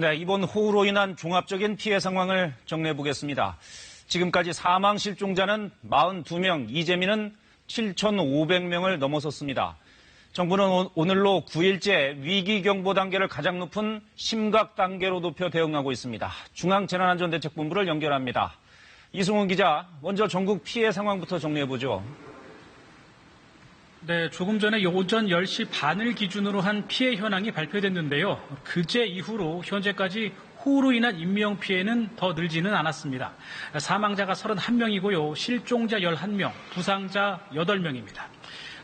네, 이번 호우로 인한 종합적인 피해 상황을 정리해 보겠습니다. 지금까지 사망 실종자는 42명, 이재민은 7,500명을 넘어섰습니다. 정부는 오늘로 9일째 위기경보 단계를 가장 높은 심각 단계로 높여 대응하고 있습니다. 중앙재난안전대책본부를 연결합니다. 이승훈 기자, 먼저 전국 피해 상황부터 정리해 보죠. 네, 조금 전에 오전 10시 반을 기준으로 한 피해 현황이 발표됐는데요. 그제 이후로 현재까지 호우로 인한 인명 피해는 더 늘지는 않았습니다. 사망자가 31명이고요. 실종자 11명, 부상자 8명입니다.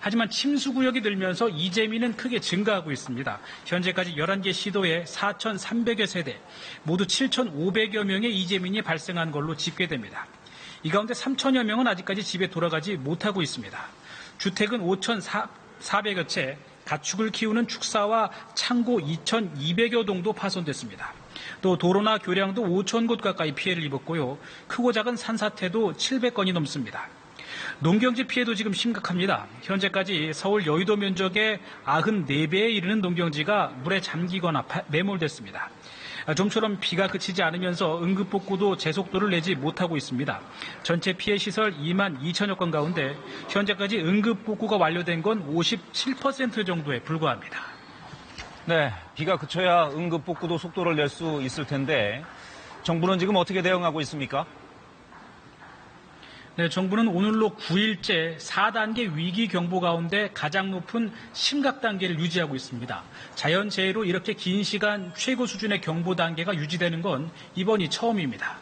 하지만 침수구역이 늘면서 이재민은 크게 증가하고 있습니다. 현재까지 11개 시도에 4,300여 세대, 모두 7,500여 명의 이재민이 발생한 걸로 집계됩니다. 이 가운데 3천여 명은 아직까지 집에 돌아가지 못하고 있습니다. 주택은 5,400여 채, 가축을 키우는 축사와 창고 2,200여 동도 파손됐습니다. 또 도로나 교량도 5천 곳 가까이 피해를 입었고요. 크고 작은 산사태도 700건이 넘습니다. 농경지 피해도 지금 심각합니다. 현재까지 서울 여의도 면적의 94배에 이르는 농경지가 물에 잠기거나 매몰됐습니다. 좀처럼 비가 그치지 않으면서 응급복구도 제속도를 내지 못하고 있습니다. 전체 피해 시설 2만 2천여 건 가운데 현재까지 응급복구가 완료된 건 57% 정도에 불과합니다. 네, 비가 그쳐야 응급복구도 속도를 낼 수 있을 텐데 정부는 지금 어떻게 대응하고 있습니까? 네, 정부는 오늘로 9일째 4단계 위기 경보 가운데 가장 높은 심각 단계를 유지하고 있습니다. 자연재해로 이렇게 긴 시간 최고 수준의 경보 단계가 유지되는 건 이번이 처음입니다.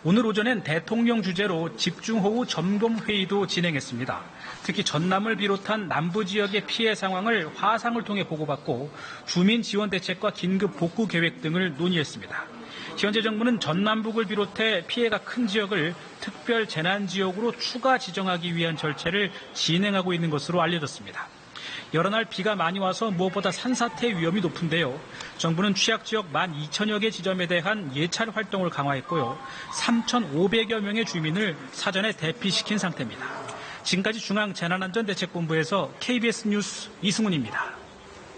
오늘 오전엔 대통령 주재로 집중호우 점검회의도 진행했습니다. 특히 전남을 비롯한 남부 지역의 피해 상황을 화상을 통해 보고받고 주민 지원 대책과 긴급 복구 계획 등을 논의했습니다. 현재 정부는 전남북을 비롯해 피해가 큰 지역을 특별 재난 지역으로 추가 지정하기 위한 절차를 진행하고 있는 것으로 알려졌습니다. 여러 날 비가 많이 와서 무엇보다 산사태 위험이 높은데요. 정부는 취약지역 12,000여 개 지점에 대한 예찰 활동을 강화했고요. 3,500여 명의 주민을 사전에 대피시킨 상태입니다. 지금까지 중앙재난안전대책본부에서 KBS 뉴스 이승훈입니다.